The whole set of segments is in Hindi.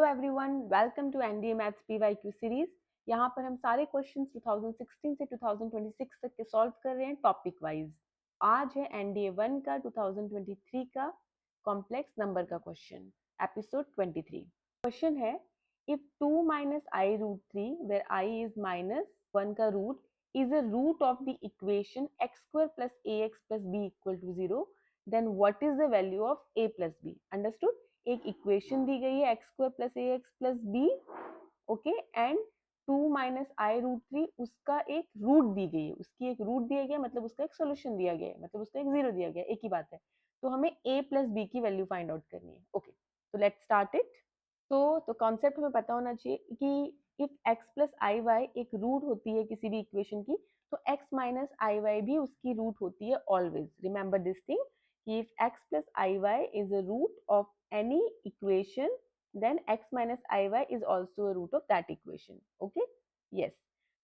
Everyone, welcome to NDA maths PYQ series. यहाँ पर हम सारे क्वेश्चंस 2016 से 2026 तक के सॉल्व कर रहे हैं टॉपिक वाइज। आज है एनडीए 1 का 2023 का कॉम्प्लेक्स नंबर का क्वेश्चन, एपिसोड 23। क्वेश्चन है, if 2 minus i root 3 where i is -1 का root is a root of the equation x square plus ax plus b equal to 0, then what is the value of a plus b? Understood? एक इक्वेशन दी गई है x square plus a x plus b, okay, and 2 minus i root 3 उसका एक रूट दी गई है, उसकी एक रूट दिया गया मतलब उसका एक सोल्यूशन दिया गया है, मतलब उसका एक जीरो दिया गया है, एक ही बात है। तो हमें a प्लस बी की वैल्यू फाइंड आउट करनी है। ओके, तो लेट्स स्टार्ट इट। तो कॉन्सेप्ट हमें पता होना चाहिए कि if x plus i y एक रूट होती है किसी भी इक्वेशन की, तो x माइनस आई वाई भी उसकी रूट होती है ऑलवेज। रिमेंबर दिस थिंग कि if x plus iy is a root of any equation, then x minus iy is also a root of that equation. Okay? Yes.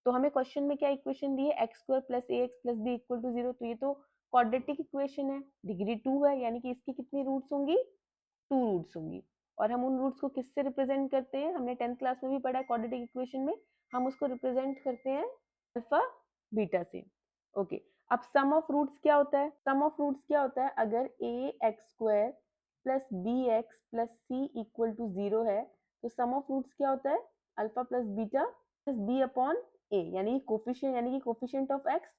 तो हमें क्वेश्चन में क्या इक्वेशन दी है, x square plus a x plus b equal to 0। तो ये तो क्वाड्रेटिक इक्वेशन है, डिग्री 2 है, यानी कि इसकी कितनी रूट्स होंगी, 2 रूट्स होंगी। और हम उन रूट्स को किससे रिप्रेजेंट करते हैं, हमने 10th क्लास में भी पढ़ा है क्वाड्रेटिक इक्वेशन में, हम उसको रिप्रेजेंट करते हैं अल्फा बीटा से। ओके, अब सम ऑफ रूट्स क्या होता है, सम ऑफ रूट्स क्या होता है, अगर A x square plus B x plus C equal to 0 है, तो सम ऑफ रूट्स क्या होता है, alpha plus beta plus B upon A, यानी कि coefficient of x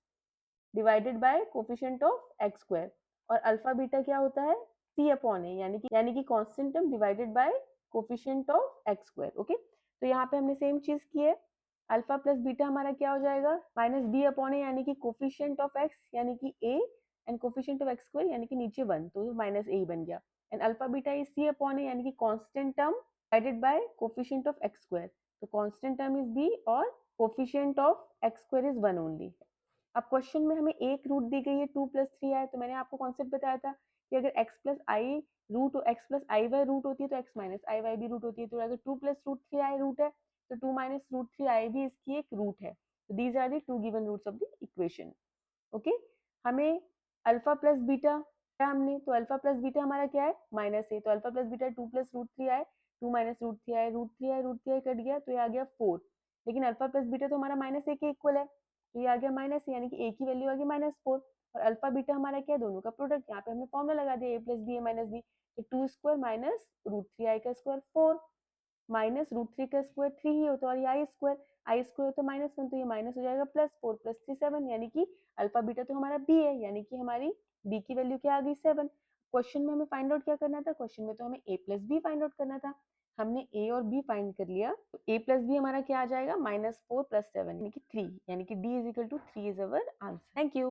divided by coefficient of x square. और अल्फा बीटा क्या होता है, सी अपॉन ए, यानी कि constant term divided by coefficient of x square. Okay, तो यहाँ पे हमने सेम चीज की है, अल्फा प्लस बीटा हमारा क्या हो जाएगा, माइनस बी अपॉन ए, यानी कि कोफिशिएंट ऑफ एक्स यानी कि A, and coefficient of x square यानी कि नीचे 1, तो माइनस ए ही बन गया। And alpha beta is C upon A, यानी कि constant term divided by coefficient of x square, तो कांस्टेंट टर्म इज बी और coefficient of x square is 1 only. अब क्वेश्चन में हमें एक रूट दी गई है 2 प्लस 3 आई, तो मैंने आपको कॉन्सेप्ट बताया था कि अगर x plus I root x plus i Y root होती है तो x माइनस आई वाई भी रूट होती है। तो अगर 2 प्लस रूट 3 आई रूट है तो 2 माइनस रूट 3 आई भी इसकी एक रूट है। तो these are the two given roots of the equation. Okay, हमें अल्फा प्लस बीटा हमने, तो अल्फा प्लस बीटा हमारा क्या है, माइनस है, तो alpha plus beta 2 plus root 3 i, 2 minus root 3 i, root 3 i cut गया तो ये आ गया 4। लेकिन अल्फा प्लस बीटा तो हमारा माइनस ए के इक्वल है, तो ये आ गया माइनस, यानी कि ए की वैल्यू आ गई -4। और अल्फा बीटा हमारा क्या है, दोनों का प्रोडक्ट, यहाँ पे हमने फॉर्मूला लगा दिया, ए प्लस बी ए माइनस बी, तो 2 स्क्वायर माइनस रूट 3 आई का स्क्वायर 4, माइनस रूट 3 का स्क्वायर 3 ही होता है, और ये आई स्क्वायर तो -1, तो ये माइनस हो जाएगा +4 + 3 7, यानी कि अल्फा बीटा तो हमारा बी है, यानी कि हमारी बी की वैल्यू क्या आ गई 7। क्वेश्चन में हमें फाइंड आउट क्या करना था, क्वेश्चन में तो हमें ए प्लस बी फाइंड आउट करना था, हमने ए और बी फाइंड कर लिया। तो ए प्लस बी हमारा क्या आ जाएगा, -4 + 7 यानी कि 3, यानी कि D is equal to 3 is our answer. Thank you.